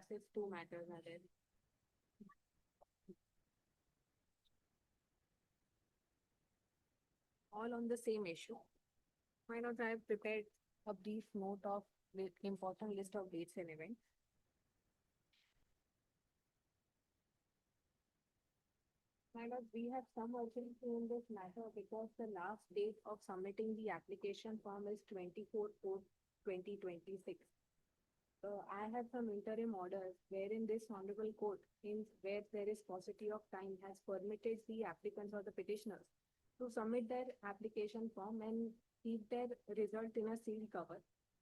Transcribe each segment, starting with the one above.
classes, two matters are there. All on the same issue. Why not I have prepared a brief note of the important list of dates and events. Kind of, we have some urgency in this matter because the last date of submitting the application form is 24/4/2026. I have some interim orders wherein this honorable court, in where there is paucity of time, has permitted the applicants or the petitioners to submit their application form and keep their result in a sealed cover.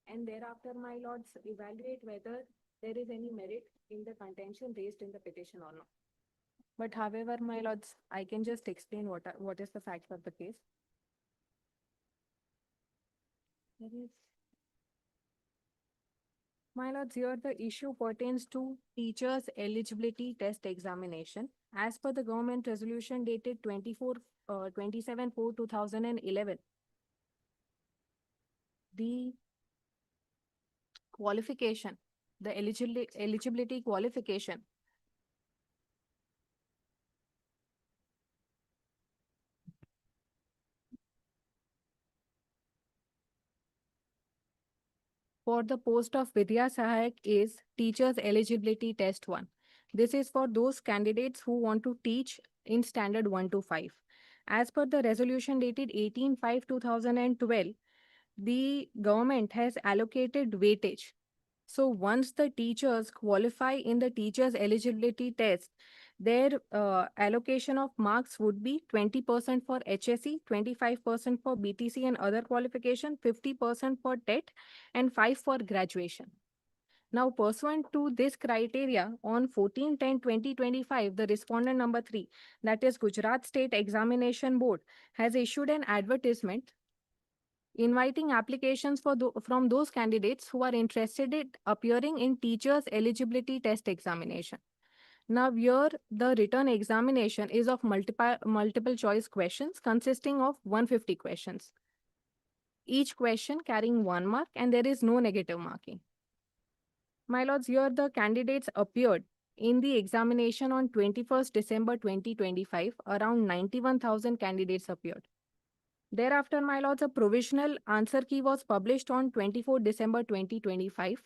And thereafter, my lords, evaluate whether there is any merit in the contention raised in the petition or not. But however, my lords, I can just explain what is the facts of the case. There is, my lords, here the issue pertains to teachers' eligibility test examination. As per the government resolution dated 27/4/2011, the qualification, the eligibility qualification for the post of Vidya Sahayak is Teachers Eligibility Test 1. This is for those candidates who want to teach in standard 1 to 5. As per the resolution dated 18/5/2012, the government has allocated weightage. So once the teachers qualify in the teachers eligibility test, their allocation of marks would be 20% for HSE, 25% for BTC and other qualification, 50% for TET, and 5 for graduation. Now, pursuant to this criteria, on 14/10/2025, the respondent number 3, that is Gujarat State Examination Board, has issued an advertisement inviting applications from those candidates who are interested in appearing in teachers' eligibility test examination. Now, here the written examination is of multiple choice questions consisting of 150 questions. Each question carrying 1 mark, and there is no negative marking. My lords, here the candidates appeared in the examination on 21st December 2025. Around 91,000 candidates appeared. Thereafter, my lords, a provisional answer key was published on 24 December 2025,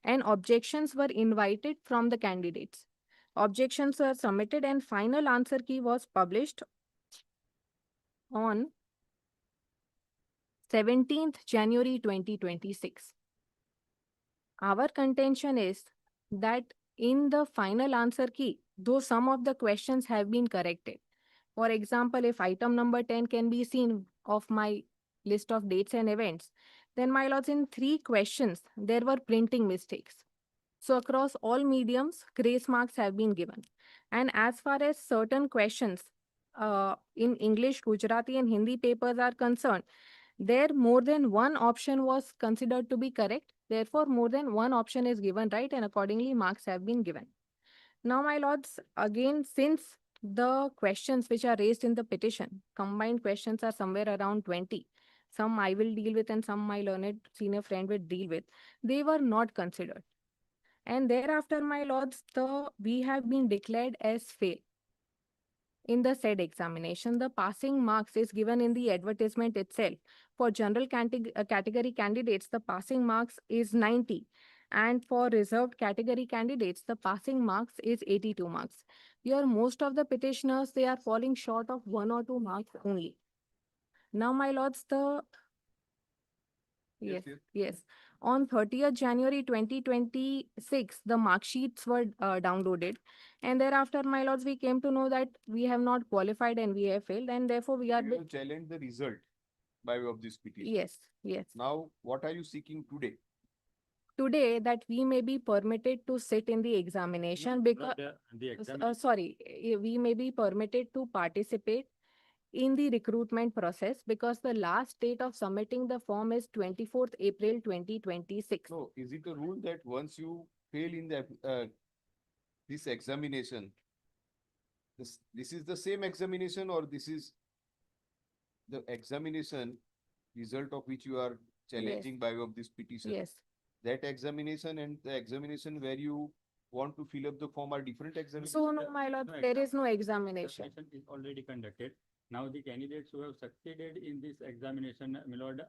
and objections were invited from the candidates. Objections were submitted and final answer key was published on 17th January 2026. Our contention is that in the final answer key, though some of the questions have been corrected. For example, if item number 10 can be seen of my list of dates and events, then my lords, in 3 questions, there were printing mistakes. So across all mediums, grace marks have been given. And as far as certain questions in English, Gujarati and Hindi papers are concerned, there more than one option was considered to be correct. Therefore, more than one option is given right, and accordingly marks have been given. Now, my lords, again, since the questions which are raised in the petition, combined questions are somewhere around 20. Some I will deal with and some my learned senior friend will deal with. They were not considered. And thereafter, my lords, we have been declared as fail. In the said examination, the passing marks is given in the advertisement itself. For general category candidates, the passing marks is 90. And for reserved category candidates, the passing marks is 82 marks. Here, most of the petitioners, they are falling short of 1 or 2 marks only. Now, my lords, Yes. On 30th January 2026, the mark sheets were downloaded. And thereafter, my lords, we came to know that we have not qualified and we have failed. And therefore, we are... You have challenged the result by way of this petition. Yes. Now, what are you seeking today? Today, that we may be permitted to sit in the examination because... we may be permitted to participate in the recruitment process because the last date of submitting the form is 24th April 2026. So, is it a rule that once you fail in the this examination, this is the same examination, or this is the examination result of which you are challenging by way of this petition? Yes. That examination and the examination where you want to fill up the form are different examinations? So no, my lord, No, there is no examination. Examination is already conducted. Now the candidates who have succeeded in this examination, my lord,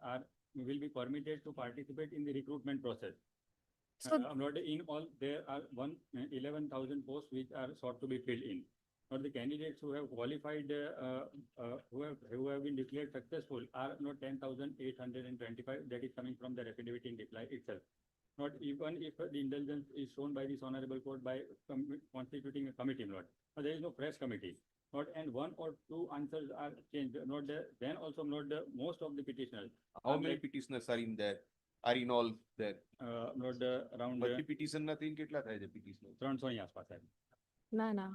will be permitted to participate in the recruitment process. So My lord, in all, there are 11,000 posts which are sought to be filled in. Not the candidates who have qualified, who have been declared successful are not 10,825. That is coming from the affidavit in reply itself. Not even if the indulgence is shown by this honorable court by constituting a committee, my lord. But there is no fresh committee. Not and one or two answers are changed. Not then also not most of the petitioners. How many petitioners are in there? Are in all there? Not around બધી petition ના થઈને કેટલા થાય છે petitioner? 300 ની આસપાસ સાહેબ. no.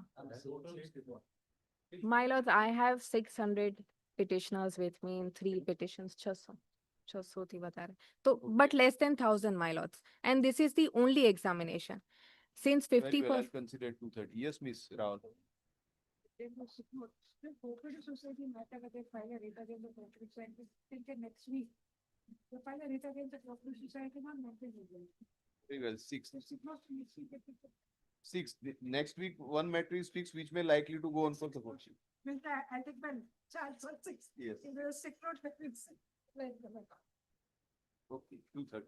My lords, I have 600 petitioners with me in 3 petitions. 600 થી વધારે. So, but less than 1,000, my lords. And this is the only examination. Since Very well, 50%. I'll consider 230. Yes, Miss Rao. Cooperative society matter they file a writ against the cooperative society till the next week. They file a writ against the cooperative society on Monday. Very well, 6. It's not finished. 6. Next week, one matter is fixed, which may likely to go on for the courtship. Means I take my charge for 6. Yes. In the 6 not happens. Like the matter. Okay, 230.